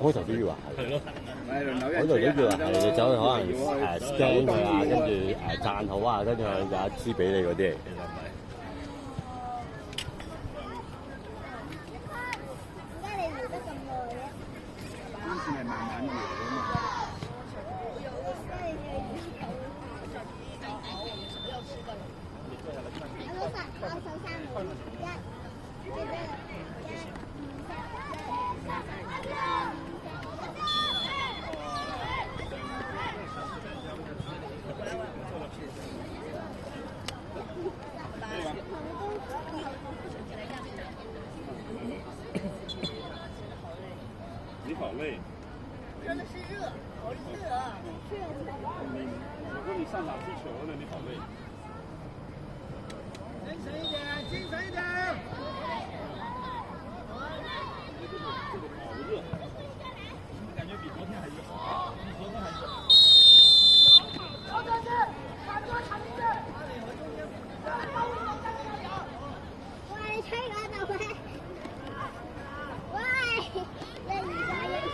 開頭都以為係。係咯。開頭都以為係你走去可能scan 佢啊，跟住讚好啊，跟住有一支俾你嗰啲嚟。係慢慢搖啊嘛。你好累。真的是热，好热。我说你上哪踢球呢？你好累。精神一點，精神一點。这个好热，感觉比昨天还热。比昨天还热。喂，你吹我就會。喂，任你發任你發。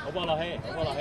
好波落氣，好波落氣。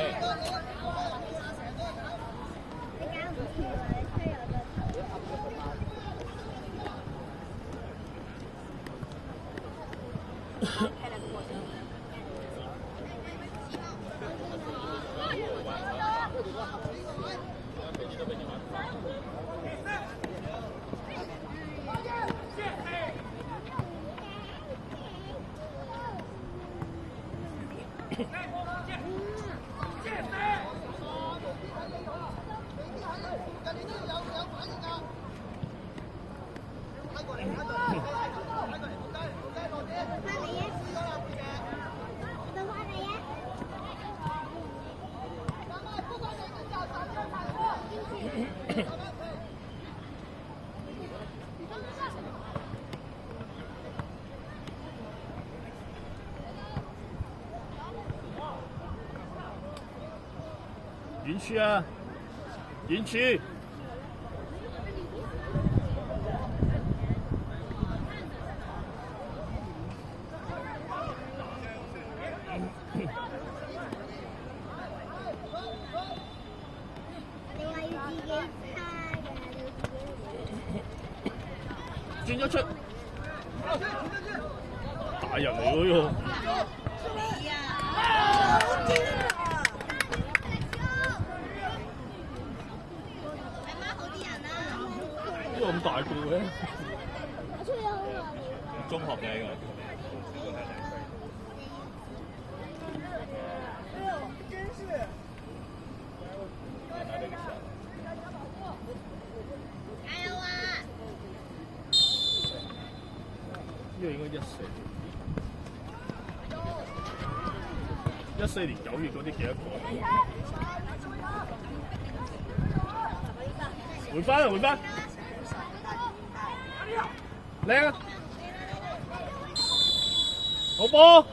園區啊，園區。轉咗出，大人嚟嗰個。呢個咁大個嘅？中學嘅呢個。呢個應該14年9月嗰啲幾多個？換返啊！換返！靚啊！好波！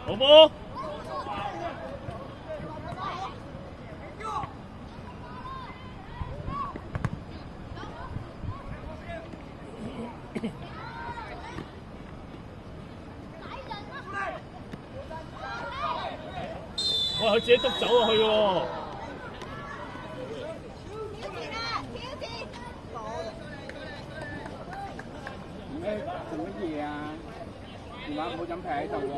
好波！哇！佢自己篤走落去喎。做乜嘢啊？電話唔好咁劈喺度喎。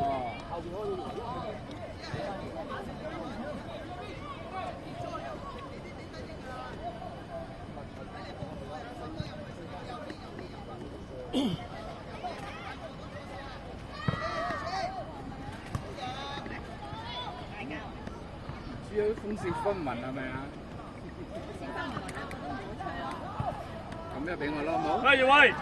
主要風雪風雲係咪啊？咁就俾我咯，好。喂，喂。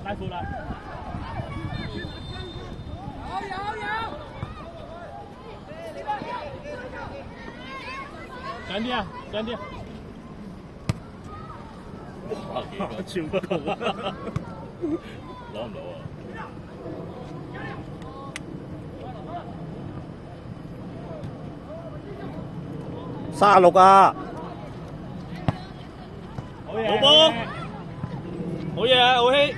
拉褲啦！上啲啊！上啲啊！哇！超高啊！攞唔到啊！36啊！好嘢！好波！好嘢啊！好希！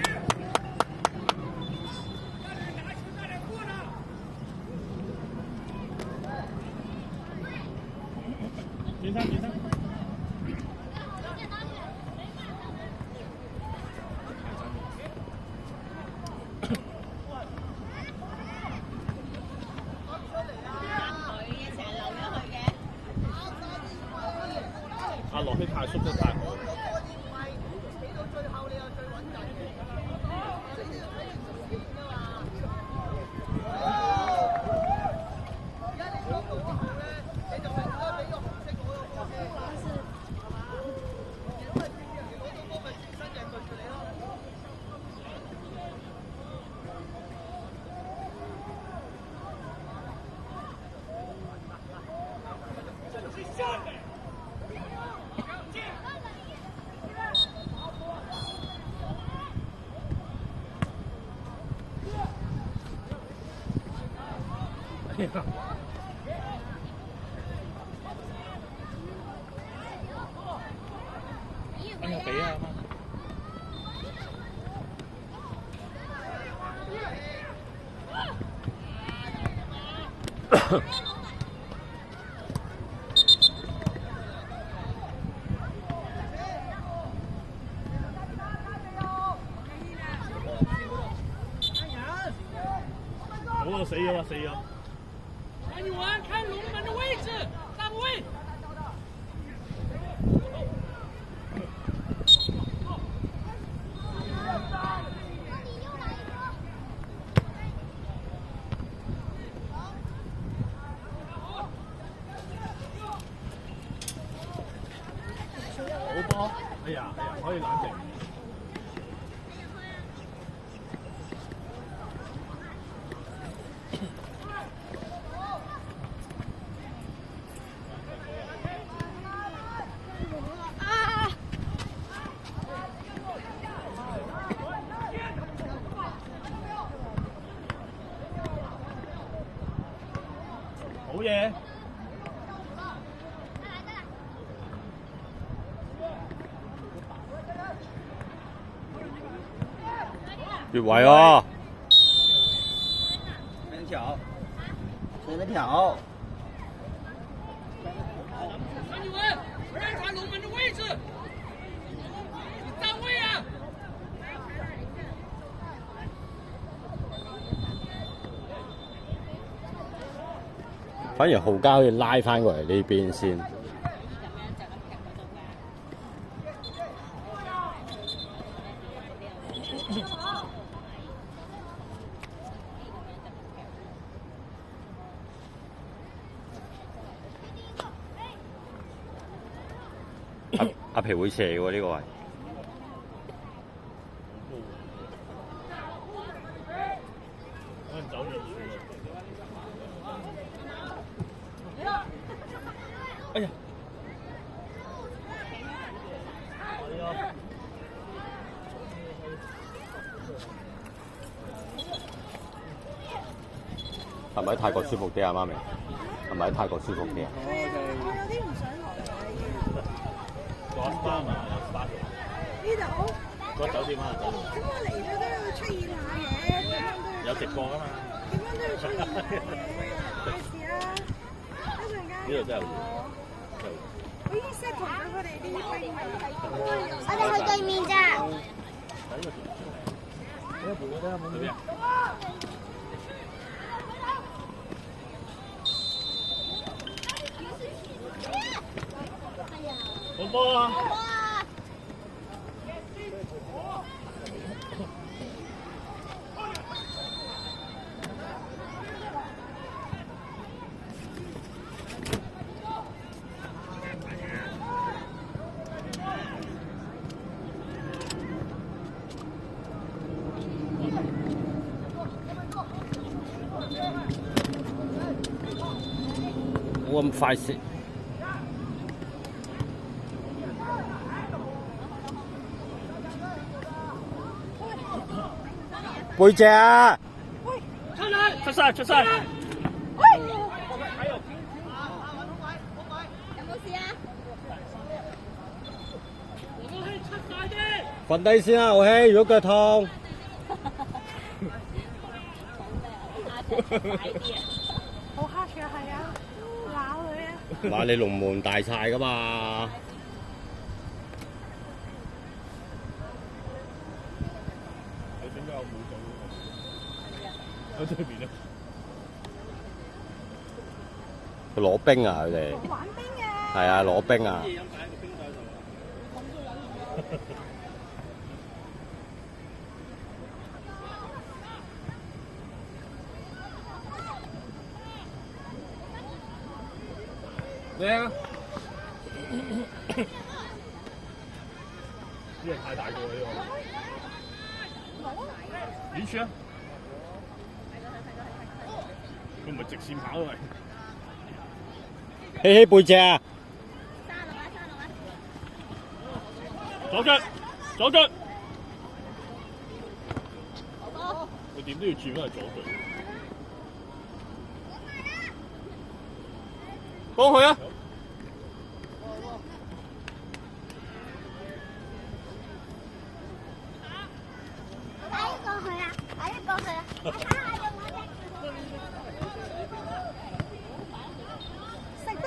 轉身轉身。阿羅希太縮得太好。揾個俾啊！好啊！死咗啊！死咗！安永看龙门的位置，站位。好波！哎呀，可以冷靜。好嘢！越位啊！没人挑，谁没挑？安永，观察龙门的位置，你站位啊！反而浩嘉可以拉翻過嚟呢邊先。阿皮會射喎呢個位。可能走遠處啦。哎呀！係咪喺泰國舒服啲啊，媽咪？係咪喺泰國舒服啲啊？我有啲唔想落嚟講翻啊，巴士。呢度。個酒店啊，酒店。咁我嚟咗都要出現下嘅，點樣都要。有直播㗎嘛？點樣都要出現下嘅，費事啊！一陣間。呢度真係好。識同咗佢哋啲兵啊！我哋去對面咋。这边。好波啊！冇咁快食。背脊啊！出晒出晒！瞓低先啦，浩希，如果腳痛。好黑嘅係啊，咬佢啊！哇！你龍門大晒噶嘛？你點解有冇做？喺對面啊！佢攞冰啊！佢哋玩冰嘅。係啊，攞冰啊！靚啊！呢個太大個啦呢個。遠處啊！佢唔係直線跑嚟。希希背脊啊！左腳，左腳。佢點都要轉翻係左腳。幫佢啊！食得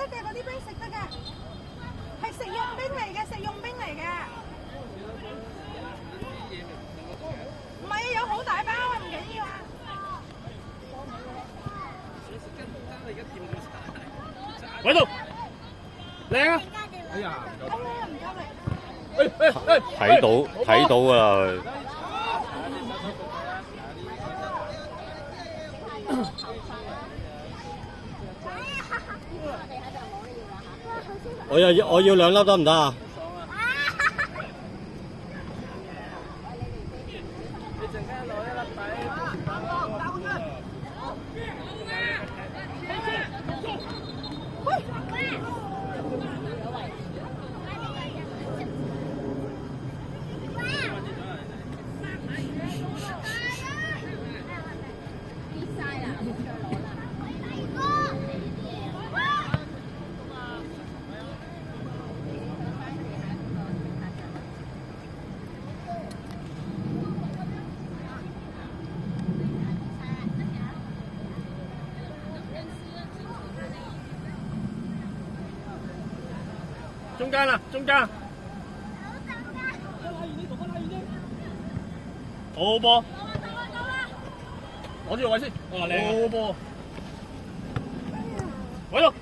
嘅嗰啲冰食得嘅，係食用冰嚟嘅，食用冰嚟嘅。唔係啊，有好大包啊，唔緊要啊。喺度，靚啊！哎呀，唔夠。唔夠力。睇到㗎啦佢。我要2粒得唔得啊？中間啦，中間。好波。攞住個位先。哇，靚！好波。喺度。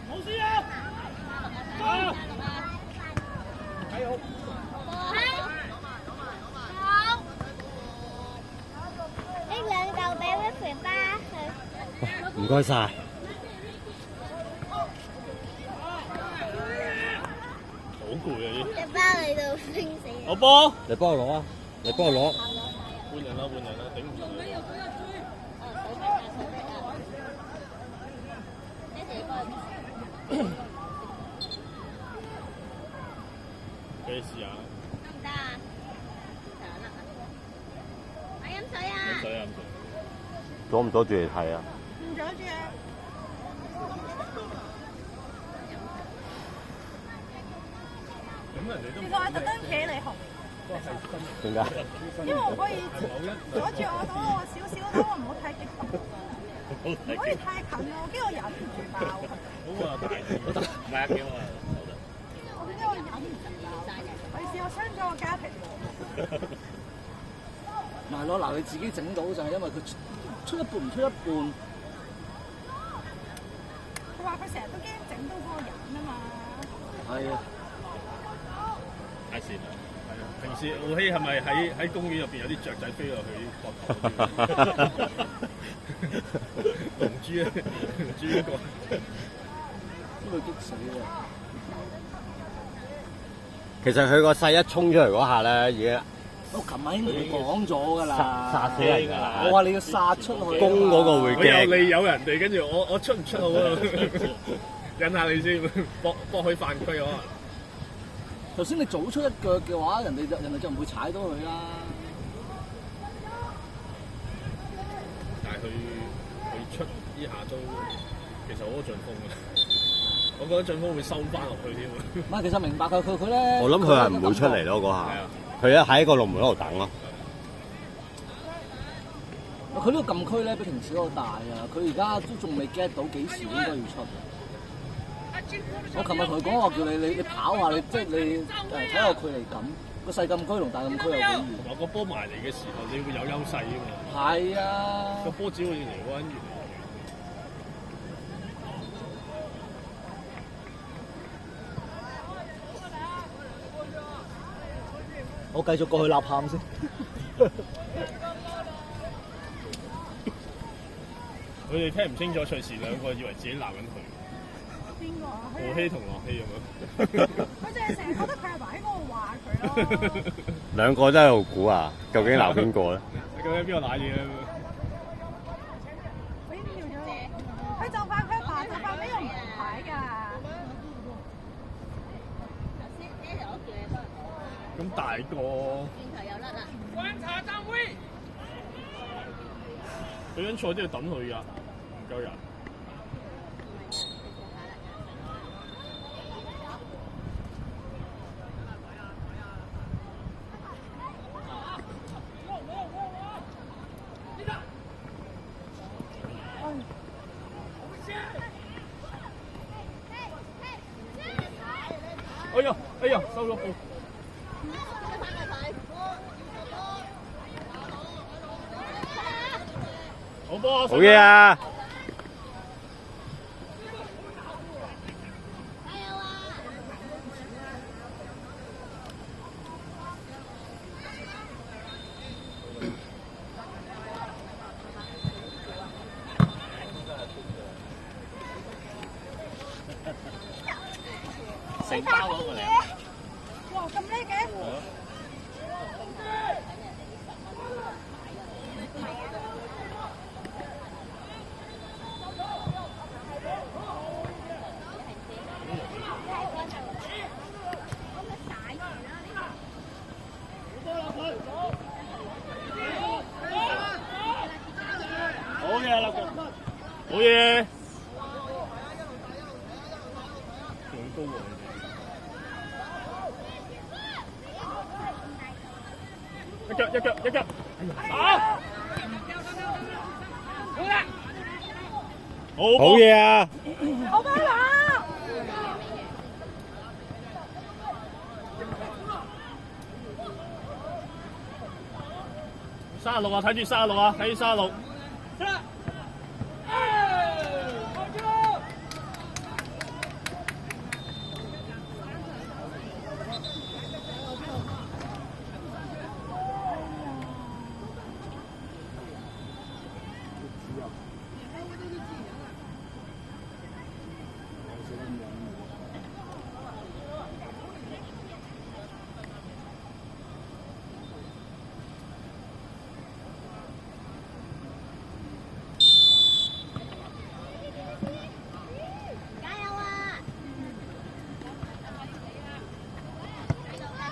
冇事啊！啊！睇好。呢兩嚿俾 Vicky 巴佢。唔該晒。好攰啊！啲。隻包嚟到冰死。好波。你幫我攞啊！你幫我攞。換人啦，換人啦，頂唔順。俾你試下。得唔得啊？我飲水啊！飲水啊！飲水。阻唔阻住嚟睇啊？唔阻住啊！人哋都其實我係特登企你紅，點解？因為我可以阻住我到我少少，等我唔好太激動，唔可以太近咯，我驚我忍唔住爆佢。好啊，大唔係啊，幾好啊，我驚我忍唔住爆，我試我傷咗個家庭。咪係咯，嗱，你自己整到就係因為佢出一半唔出一半。佢話佢成日都驚整到嗰個人啊嘛。係啊。太善啦，係啊！平時奧希係咪喺公園入邊有啲雀仔飛落去膊頭？龍珠啊，龍珠嗰個，都會激死啊！其實佢個勢一衝出嚟嗰下咧，已經我琴晚已經同你講咗㗎啦，殺死人㗎啦。我話你要殺出去，攻嗰個會我有驚。你有人哋，跟住我出唔出好啊？忍下你先，搏佢犯規啊！頭先你早出一腳嘅話，人哋就唔會踩到佢啦。但係佢出呢下都其實好多進攻嘅，我覺得進攻會收翻落去添。唔係，其實明白佢咧。我諗佢係唔會出嚟咯嗰下，佢一喺個龍門嗰度等咯。佢呢個禁區咧比平時嗰個大啊！佢而家都仲未 get 到幾時應該要出。我琴日同佢講話叫你跑下，即係你睇下距離感，個細禁區同大禁區有幾遠。同埋個波埋嚟嘅時候，你會有優勢啊嘛。係啊，個波只會離嗰陣越嚟越我繼續過去吶喊先。佢哋聽唔清楚，隨時兩個以為自己鬧緊佢。邊個啊？浩希同樂希咁樣。佢淨係成日覺得佢阿爸喺嗰度話佢咯。兩個都喺度估啊，究竟鬧邊個咧？究竟邊個賴嘢咧？佢已經跳咗，佢就快佢阿爸就快俾個銀牌㗎。咁大個。觀察站位。佢張賽都要等佢㗎，唔夠人。哎呀，收咗步。好波啊！好嘢啊！成包攞過嚟。哇，咁叻嘅！好嘢啦，好嘢！仲高喎你哋。一腳，打！好嘢啊！好巴啦！36啊，睇住36啊，睇住36。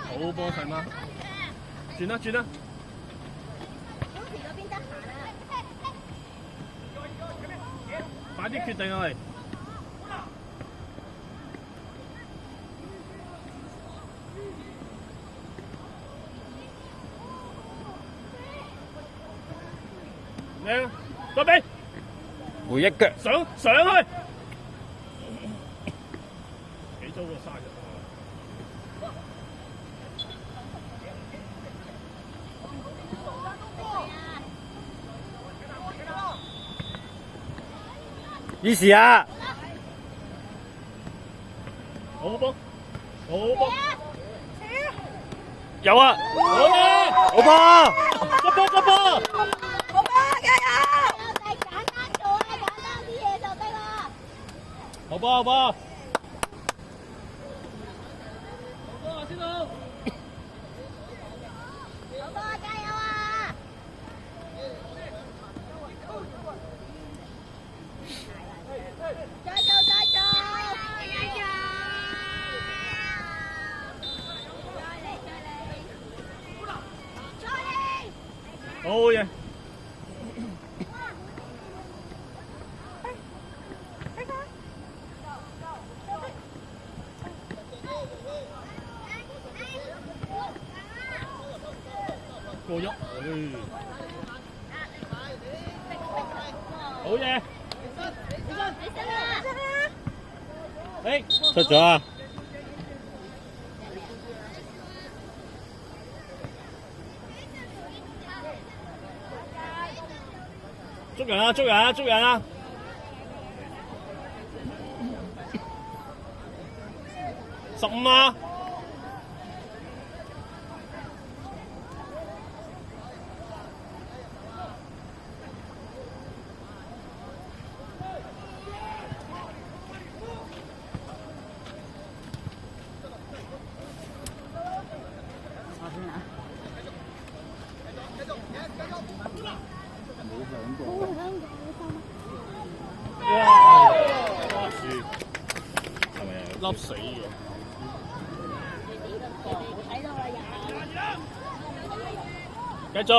好波細媽，轉啦！快啲決定啊！嚟！靚，個臂，回一腳。上去，幾多個生日？依時啊！好波，好波，有啊！好嘢！好波！個波！好吧，加油！就係簡單做啊，簡單啲嘢就得啦。好波！好多加油啊！再做！好嘢！過咗，好嘢！出咗啊！捉人啊！15啊！哇！輸，係咪啊？笠死咗！繼續。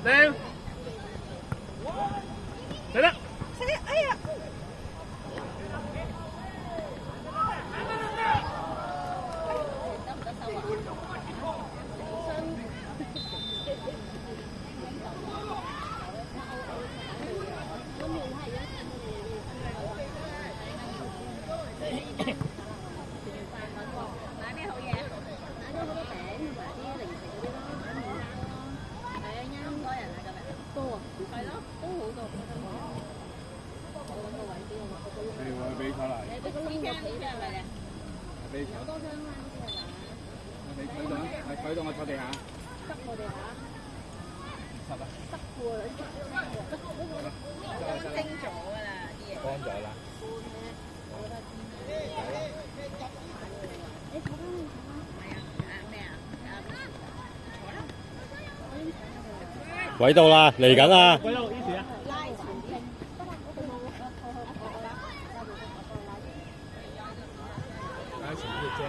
靚，嚟啦！哎呀！佢到我坐地下。塞我哋下。塞啊！塞喎，蒸咗㗎啦啲嘢。乾咗啦。你坐翻去坐翻。係啊，咩啊？位到啦，嚟緊啦！鬼佬 easy 啊！拉長啲。拉長啲精。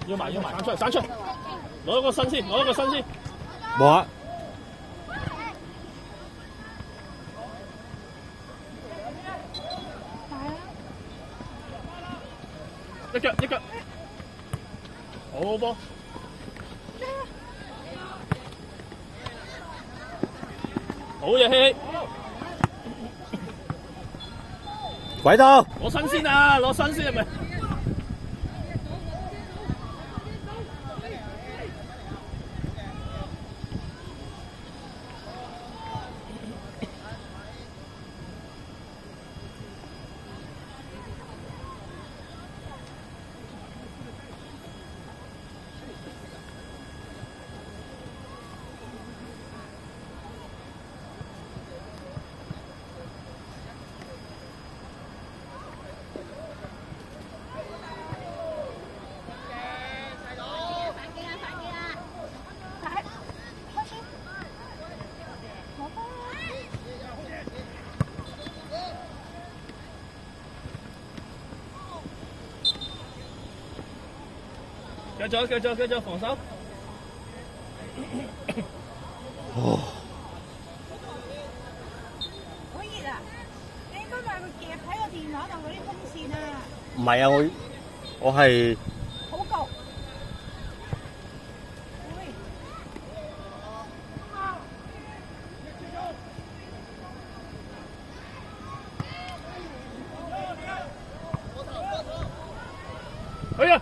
要埋，散出嚟！攞一個身先，冇啊！一腳，好波！好嘢，希希！鬼到！攞身先啊！係咪？繼續防守。哦，好熱啊！你應該買個夾喺個電話度嗰啲風扇啊！唔係啊，我係好焗。去啊！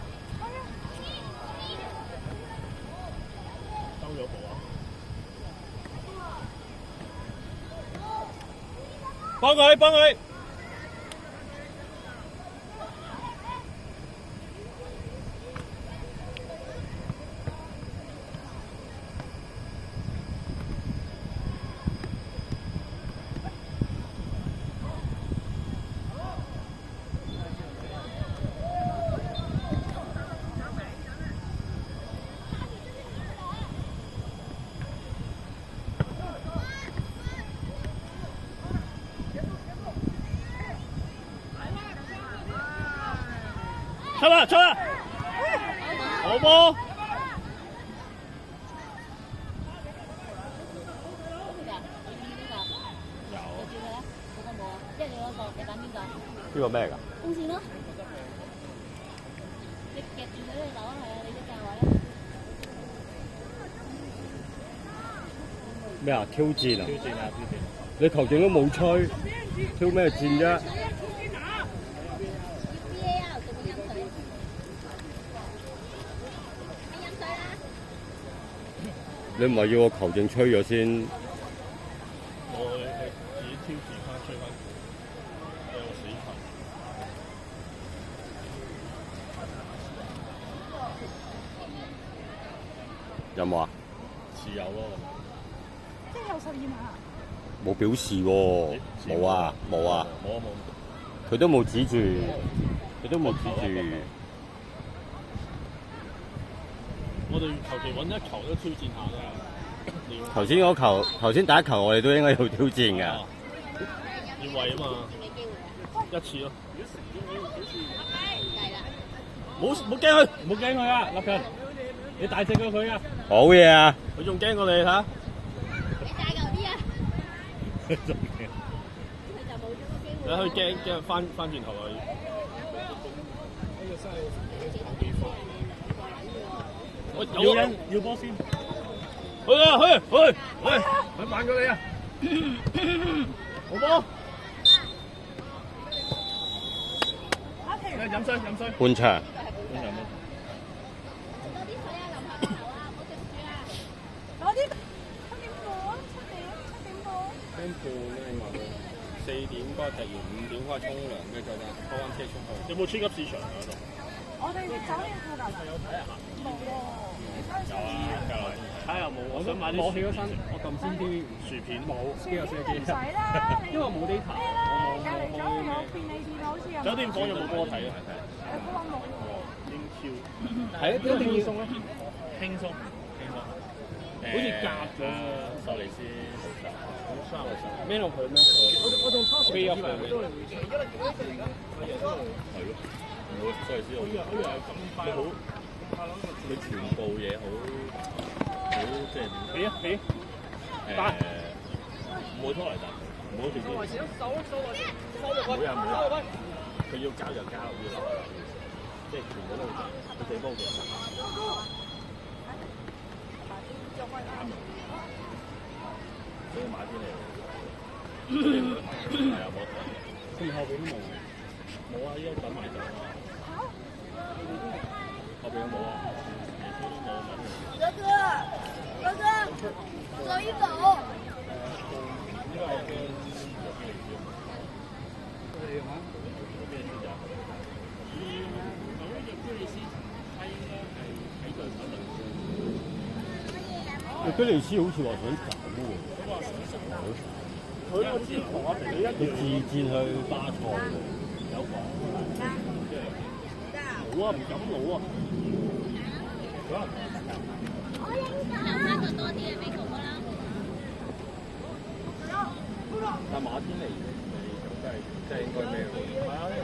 收咗步啊！幫佢！出啦！好波！呢個咩嚟㗎？風扇咯，你夾住佢就走啦，係啊，你啲價位。咩啊？挑戰啊！你球證都冇吹，挑咩戰啫？你唔係要我球證吹咗先？我自己挑戰翻吹翻，有個死球。有冇啊？持有咯。即係有12碼。冇表示喎，冇啊。冇。佢都冇指住，我哋求其揾一球都挑戰下㗎。頭先嗰球，頭先第一球我哋都應該要挑戰㗎。要為啊嘛，一次咯。冇驚佢啊，立強，你大隻過佢啊！好嘢啊！佢仲驚過你睇。你大嚿啲啊！仲驚。你可以驚翻轉頭啊！有人要波先，去，慢過你啊！好波，飲水。半場。攞啲7點半跟住咧咪4點嗰突然5點開沖涼，跟住再拖翻車出去。有冇超級市場嗰度？我哋酒店附近有睇下。冇喎。有啊，睇下有冇。我想買啲。我起咗身，我撳先啲薯片冇，邊有寫機？唔使啦，因為冇 data。隔離酒店有便利店好似有。酒店房有冇波睇啊？佢話冇。英超。係一定要送咯，輕鬆。好似夾咗。壽利斯咩落去咩？我仲初飛入去嘅。係咯。我壽利斯好，佢好，佢全部嘢好即係俾唔好拖泥帶水，唔好直接。冇人，佢要交就交，要留就留，即係全部都好正，佢地方嘅。馬天尼，係啊，冇錯。佢後邊都冇啊！依家等埋走啊！後邊有冇啊？哥哥，走一走。居利斯好似話想走喎。佢好似同我哋一樣，佢自薦去巴塞喎。有講冇啊，唔敢攞啊！拿就多啲嘅美國啦。但馬天尼真係應該咩喎？係啊，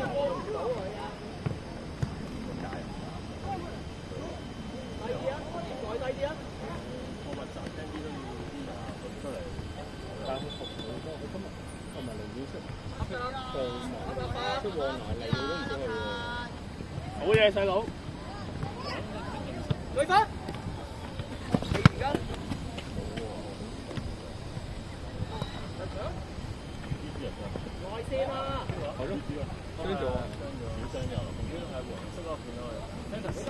同埋寧願出旺來嚟都唔出去喎。好嘢，細佬。女分。外線啊！係咯，傷咗啊！小傷又，紅標係黃色嗰邊咯，聽得死咪。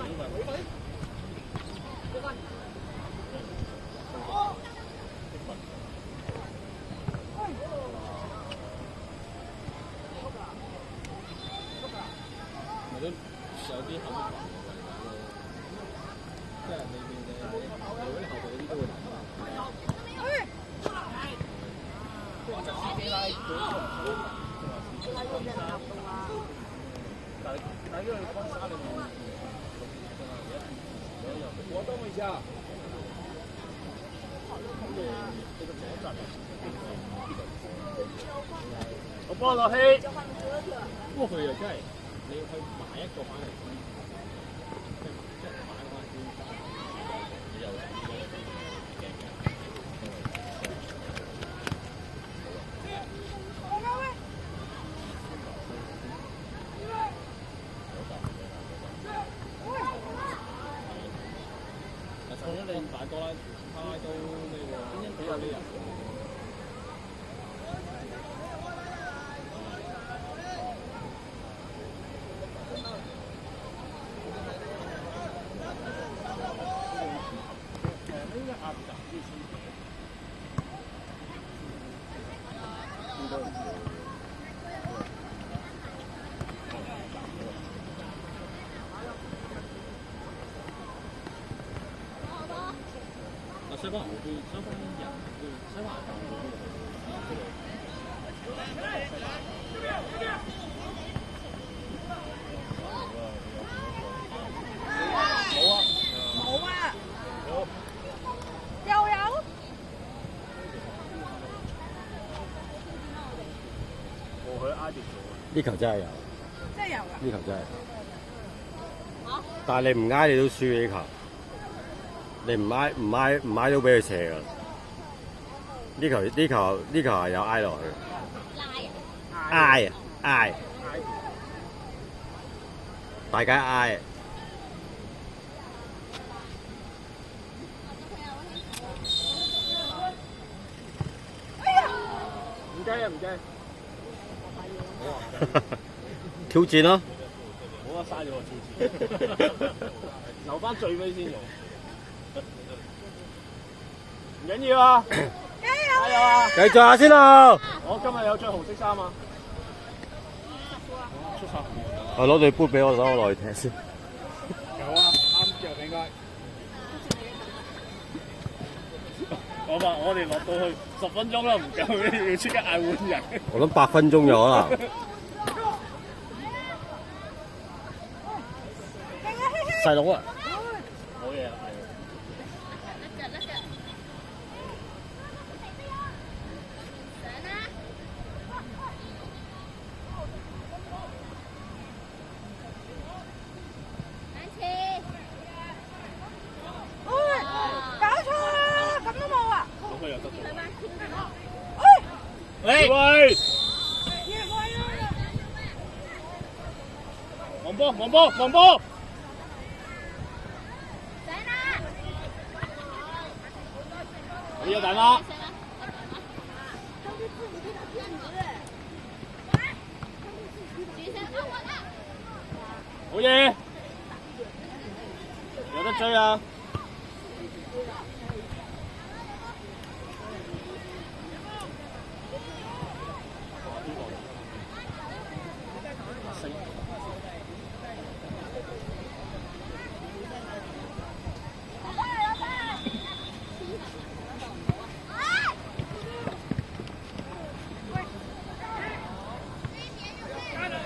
咪都有啲後邊即係你如果你後邊嗰啲都會難啊。我等一下。我幫落氣。不過佢又真係你要去買一個翻嚟先，即係買翻先，你又除咗你大多啦，他都呢個比較啲人。西班牙會西班人會西班牙教會冇啊！又有。我去挨住做。呢球真係有，真係有㗎。呢球真係有。但係你唔挨你都輸呢球。你唔挨都俾佢射㗎。呢球係有挨落去。挨，大家挨。唔計啊，唔計。挑戰咯。好啊，嘥咗個挑戰。留翻最尾先用。唔緊要啊！加油啊！繼續下先啦。我今日有着紅色衫啊！出衫。我攞對杯俾我，等我落去踢先。有啊，啱着應該。我話我哋落到去10分鐘啦，唔夠要即刻嗌換人。我諗8分鐘有可能。細佬啊！好嘢，係。搞錯啊！咁都冇啊！咁佢又得咗。喂！喂！黃波！好嘢，大媽！好嘢！有得追啊！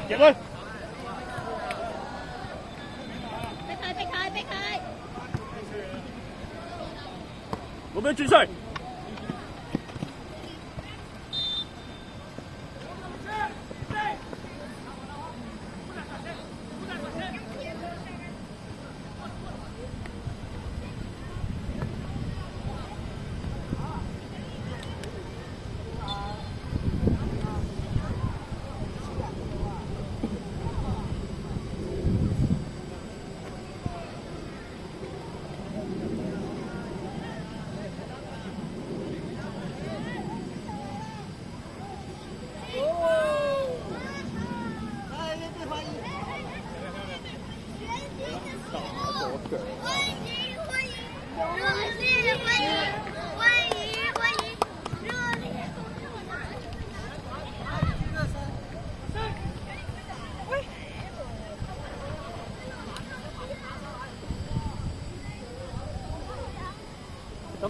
入去！逼佢！冇俾轉出！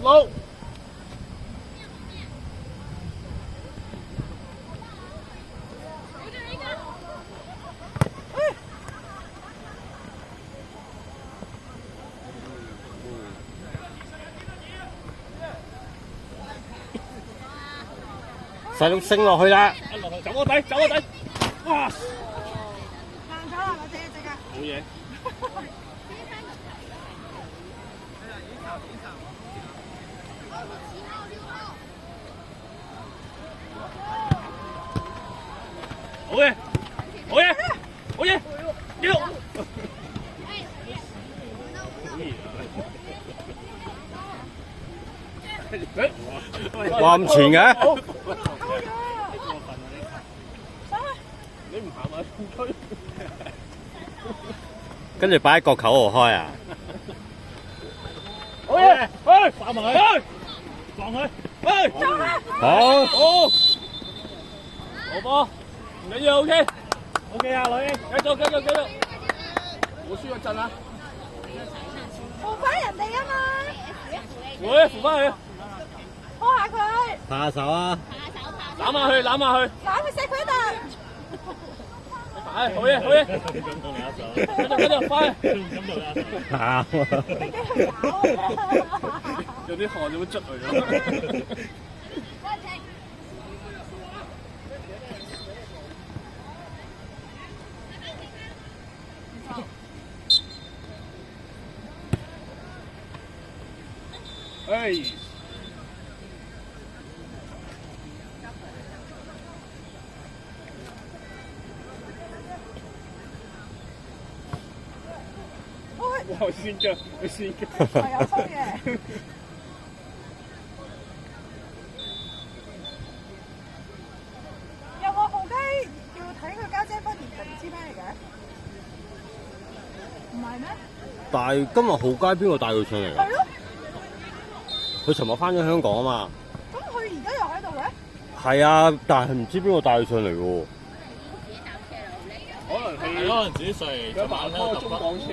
路。細佬升落去啦！一落去走個底，走個底。哇！爛咗啦，我隻隻㗎。冇嘢。好嘢，好嘢，好嘢，幾好！哇咁前嘅，你唔行埋區，跟住擺喺角球度開啊！好嘢，去打埋去，撞佢，去，好，好，好波，唔緊要 ，OK，OK 啊，女，繼續，冇輸一陣啊！扶翻人哋啊嘛，會扶翻佢，拖下佢，下手啊！攬下去，攬下去，攬佢錫佢一啖。係好嘢，好嘢，繼續，快！跑啊！你俾佢咬啊！有啲汗有冇捽佢咗？哎！哇！先腳，你先腳，係有吹嘅。有個浩雞要睇佢家姐婚宴，就唔知咩嚟嘅？唔係咩？但係今日浩街邊個帶佢上嚟㗎？係咯。佢尋日翻咗香港啊嘛。咁佢而家又喺度嘅？係啊，但係唔知邊個帶佢上嚟喎。可能自己睡，有扮開中港車，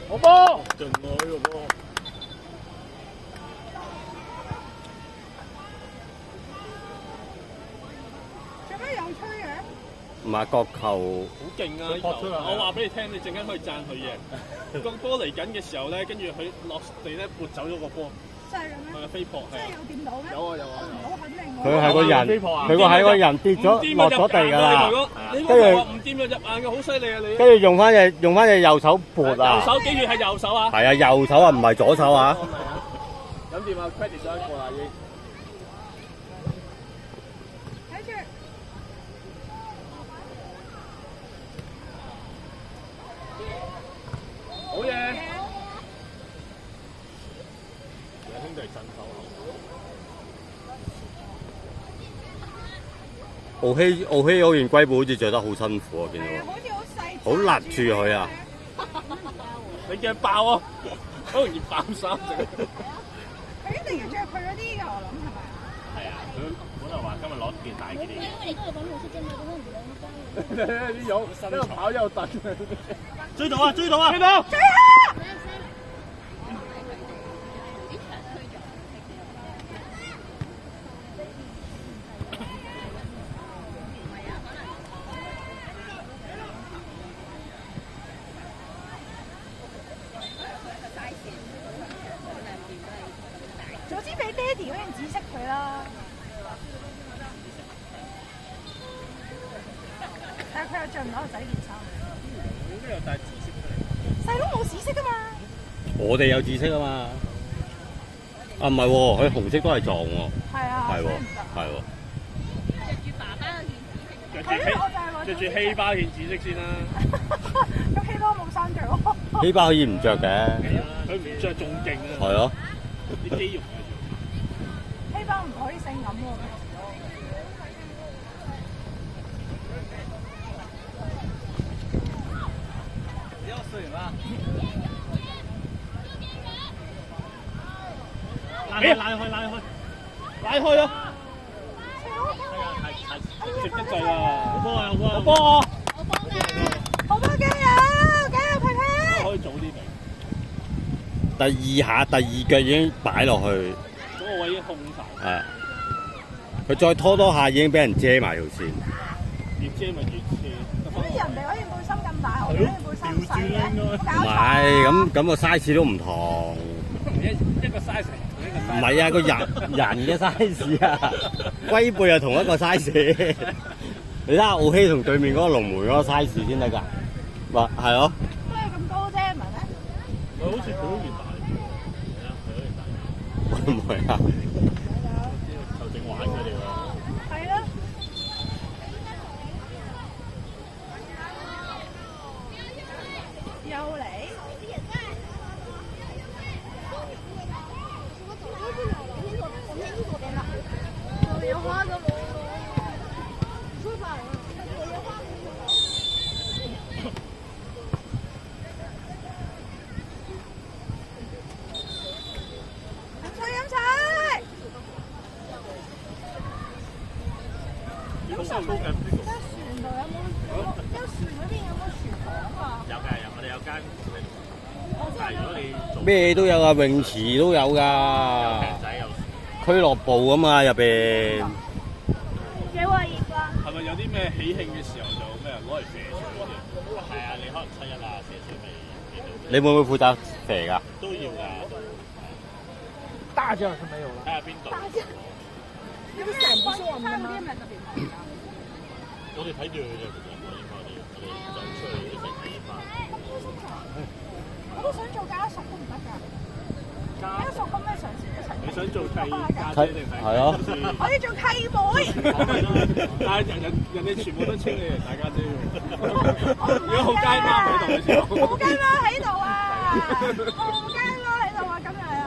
好波，波！盡我呢個波。做咩有吹嘅？唔係角球，好勁啊！呢球，我話俾你聽，你陣間可以讚佢嘅。個波嚟緊嘅時候咧，跟住佢落地咧撥走咗個波，真係嘅咩？係啊，飛撲真係係啊。有掂到咩？有啊有啊我唔好肯定喎。佢係個人，佢係個人跌咗落咗地㗎啦。你跟住唔掂就入眼嘅，好犀利啊你！跟住用翻隻右手撥啊！右手記住係右手啊！係啊，右手啊，唔係左手啊！咁掂啊 ？credit 咗一個啦已經。睇住。好嘢！兄弟鎮手奧希嗰件龜布好似着得好辛苦啊，見到係啊，好似好細。好勒住佢啊！你驚爆啊！好容易爆衫啫。佢一定要着佢嗰啲㗎，我諗係咪啊？係啊，佢本來話今日攞件大件嚟嘅。因為你今日揾老師啫嘛，點解唔兩啲友一路跑一路蹬。追到啊！追到啊！追到！追啊！早知俾爹哋嗰件紫色佢啦。但係佢又着唔到個仔件衫。應該有帶紫色嘅。細佬冇紫色㗎嘛？我哋有紫色啊嘛。啊唔係喎，佢紅色都係撞喎。係啊，係喎所以唔得。係喎。着住希巴件紫色先啦。咁希巴冇衫着喎。呢包可以唔着嘅。佢唔着仲勁啊！係咯。啲肌肉啊！希巴唔可以性感喎。拉開啊！食得滯啦！好波啊！好波啊！好波加油！加油皮皮！可以早啲嚟。第二下第二腳已經擺落去，空晒。係。佢再拖多下已經俾人遮埋條線。越遮咪越斜。所以人哋可以背心咁大，我哋可以背心細嘅。唔係咁個 size 都唔同。一個 size 唔係啊，個人嘅 size 啊，龜背係同一個 size。你睇下奧希同對面嗰個龍門嗰個 size 先得㗎。咪係咯。都係咁高啫，唔係咩？好似佢嗰件大啲喎，係啊，佢嗰件大啲。會唔會啊？球證玩佢哋喎。係咯。又嚟。有花的没有？出版了，有花的没有？飲水。有收工嘅呢個。船度有冇？有船嗰邊有冇廚房啊？有嘅，我哋有間。但係如果你咩都有啊，泳池都有㗎。仔有。俱樂部啊嘛入邊。給我一個。係咪有啲咩喜慶嘅時候就咩攞嚟射水嗰啲？係啊，你可能7日啊射水未？你會唔會負責射㗎？都要㗎。大將是沒有了。睇下邊度。有冇傘不是我們的嗎？我哋睇住佢啫，其實我哋就出去一齊睇翻。我都想做家屬得唔得㗎？家屬可唔可以嘗試一齊？你想做契家姐定係？係咯。我要做契妹。但係人哋全部都稱你係大家姐喎。如果好街貓喺度嘅時候，好街貓喺度啊！好街貓喺度啊！今日啊！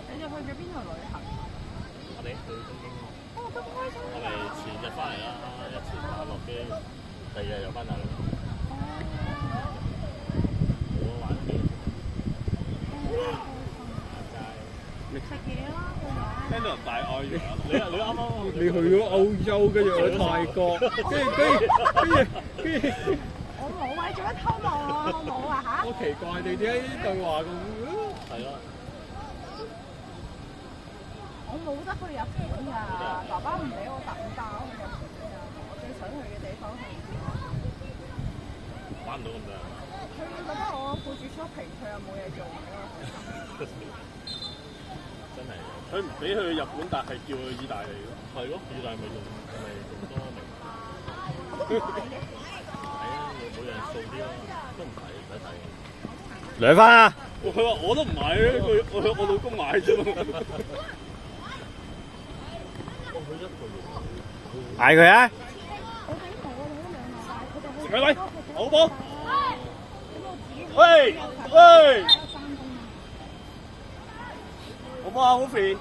你哋去咗邊度旅行？我哋去東京。哦，咁開心我哋前日翻嚟啦，日前打落機，第二日又翻大陸。好玩啲。食嘢啦，聽到人大愛羊，你啱啱你去咗歐洲，跟住去泰國，跟住。我冇啊！做乜偷望我？我冇啊嚇！好奇怪，你點解對話咁？係咯。我冇得去日本㗎，爸爸唔俾我等假去日本㗎。我最想去嘅地方係邊啊？玩唔到咁多。佢覺得我顧住 shopping，佢又冇嘢做咯。真係，佢唔俾去日本，但係叫去意大利咯。係咯，意大利咪仲多名。我都唔買嘅。係啊，每樣數啲咯，都唔睇，唔使睇。兩分啊！佢話我都唔買嘅，我老公買啫嘛。嗌佢啊！食咪喂，好波！喂喂，好波啊，好肥！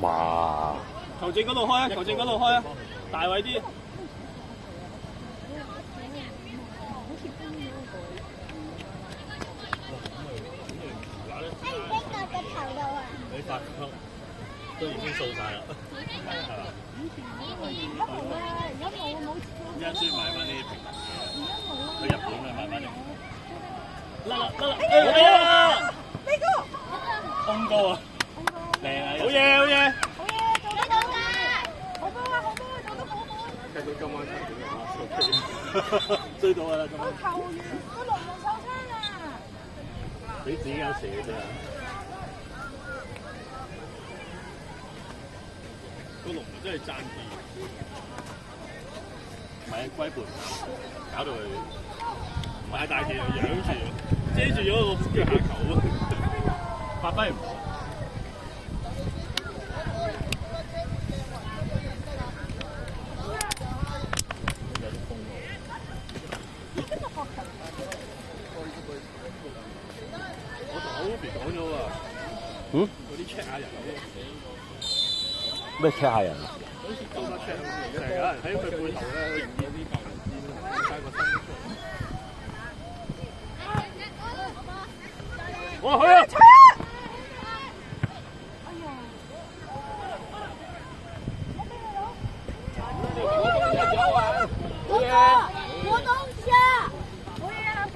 哇！球證嗰度開啊！球證嗰度開啊！大位啲。你發覺都已經掃晒啦，係嘛？而家先買翻啲平民嘅，去日本咪買翻啲。得啦，哎呀！呢個空高啊！靚啊！好嘢，好嘢！好嘢，做得到㗎！好波啊，好波啊，做得好好。睇到今晚球證啊，手機追到㗎啦，今晚。個球員個龍門受傷啊！俾自己有射啫。個龍門真係爭啲，唔係龜背，搞到佢唔係大旗，仰住遮住咗個腳下球，發揮唔好。有啲風我同阿 Ruby 講咗喎，嗰啲 check 下人咩 check 下人啊？好似做乜 check 成日有人喺佢背後咧驗啲舊煙，帶個身出嚟。哇，去啊！哥哥，我东西啊！我也要看。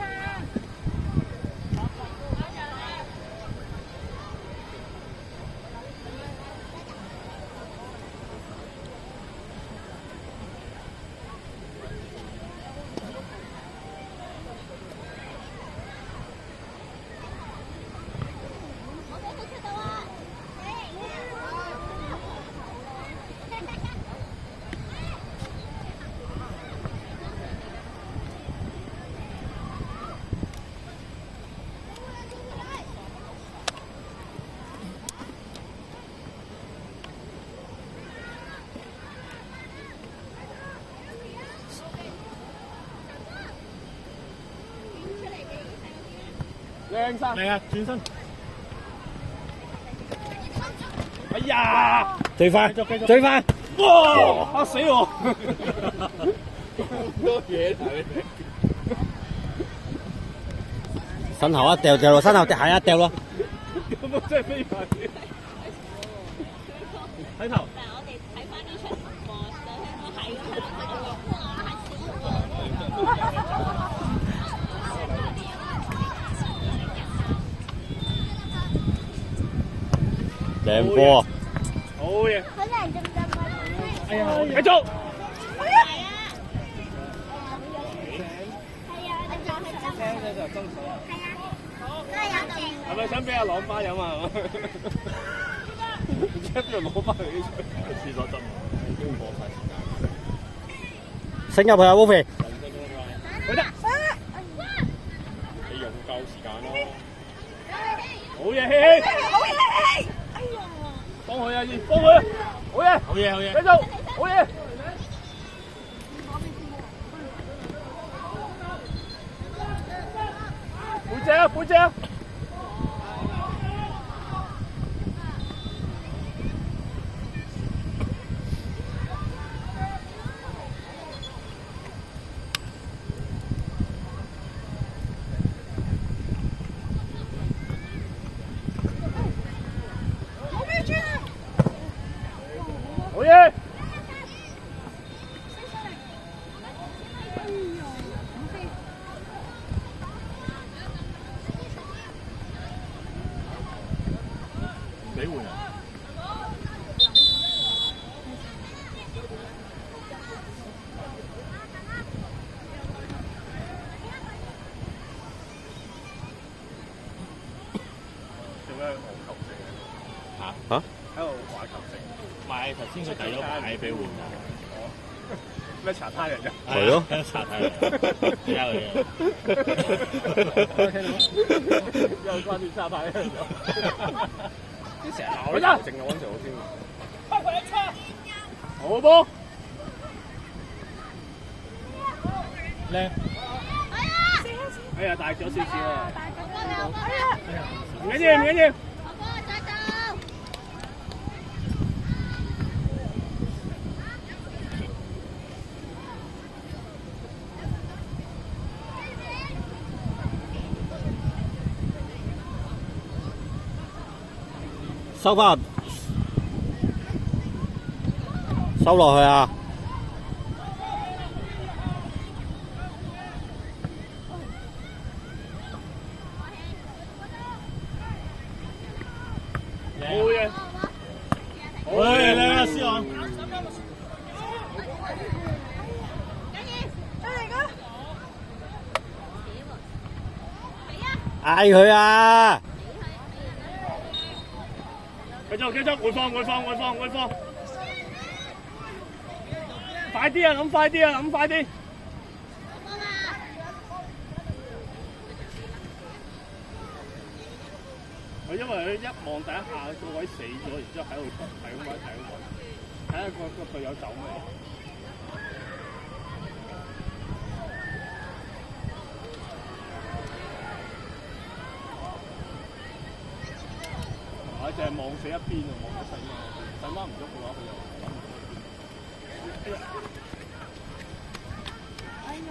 靚晒，靚啊！轉身。哎呀！最快，繼續最快！哇！嚇死我！咁多嘢睇。身後一掉掉落身後，係一掉咯。咁我真係飛埋。睇頭。但係我哋睇翻呢場直播，就聽到係靚波。好嘢！好靚，得唔得？哎呀，繼續。係啊，聽咧就爭取啊！都有勁。係咪想俾阿朗巴飲啊？唔知邊度攞翻嚟啲水？廁所浸，已經過晒時間。升入去啊 Wolfie！ 去得。你用夠時間咯。好嘢，希希！好嘢！哎呀！幫佢啊，二，幫佢！好嘢！好嘢，好嘢！繼續，好嘢！背脊啊，背脊啊！好嘢！唔俾換人。做咩冇球證？嚇？喺度玩球證。唔係頭先佢遞咗牌俾換人。咩查他人㗎？係咯，查睇人，睇下佢又關注沙牌人咗。啲成日鬧你淨係揾場好先。好波！靚。哎呀，大咗少少啊！哎呀！唔緊要，唔緊要。收翻，收落去啊！好嘢！喂，靚啊，思昂！嗌佢啊！繼續，回放！快啲啊！諗快啲！佢因為佢一望第一下個位死咗，然之後喺度係咁揾，睇下個隊友走未。我淨係望死一邊啊，望咗細媽唔喐嘅話，佢又哎呀！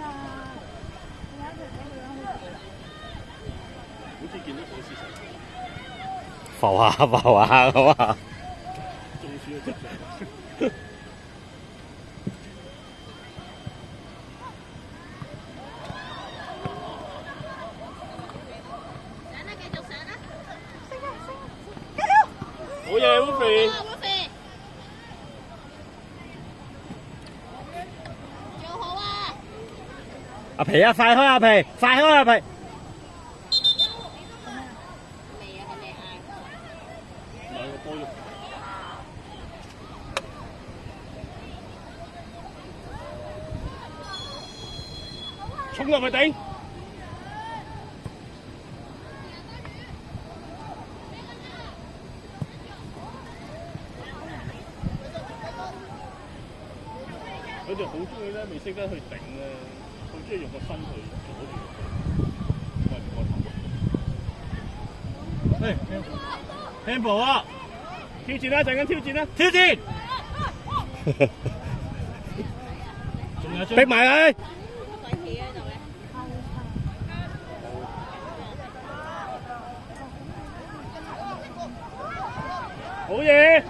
好似見到嗰時浮下咁啊！中暑嘅跡象。好嘢 ，Wolfie！做好啊！阿皮啊，快開阿皮，快開阿皮！未啊，係未嗌？兩個波喐。衝入去頂！佢哋好中意咧，未識得去頂咧，好中意用個身去阻住，唔係個頭。誒 ，handball 啊！挑戰啦，陣間挑戰啦，挑戰！仲有張逼埋佢。鬼企喺度咧。好嘢！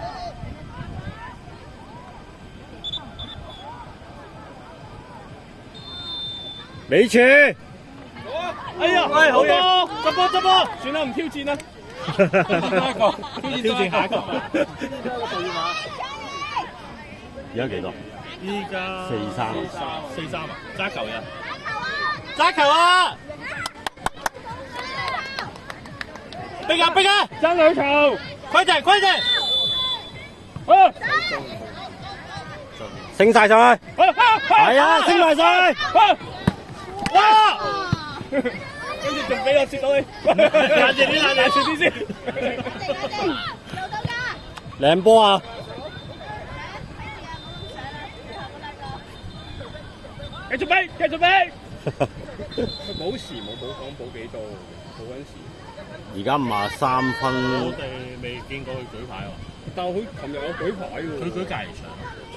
美柱，哎呀，好嘢！執波，算啦，唔挑戰啦。挑戰下一個。而家幾多？依家4-3啊！揸球呀！揸球啊！逼啊！爭兩球！快啲！升晒上去！係啊，升埋上去！哇！跟住仲俾我攝到你，冷靜啲先。靚波啊！繼續俾！冇時冇講補幾多，補緊時。而家53分。我哋未見過佢舉牌喎。但係佢琴日有舉牌喎。佢舉隔離場。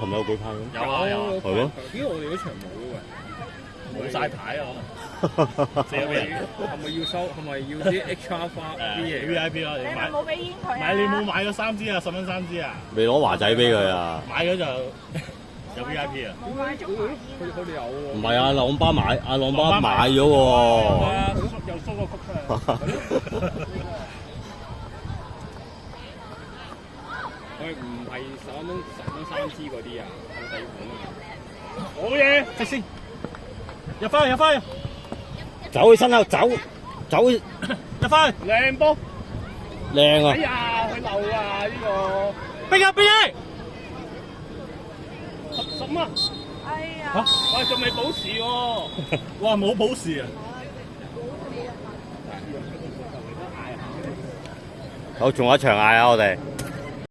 尋日有舉牌嘅？有啊。係咯。點解我哋嗰場冇嘅？冇晒牌啊！可能。係咪要收？係咪要啲 extra 花啲嘢 VIP 咯，你買。冇俾煙佢啊？買你冇買咗3支啊？10蚊3支啊？未攞華仔俾佢啊！買咗就有 VIP 啊！佢哋有喎。唔係啊，朗巴買咗喎。又縮個曲出嚟。佢唔係10蚊3支嗰啲啊，係第二款啊。好嘢，直先，入翻去，走去身後，走，入翻去，靚波，靚啊！哎呀，佢漏啊呢個，逼啊！10啊！哎呀！喂，仲未補時喎，哇，冇補時啊！好，仲有一場嗌啊，我哋。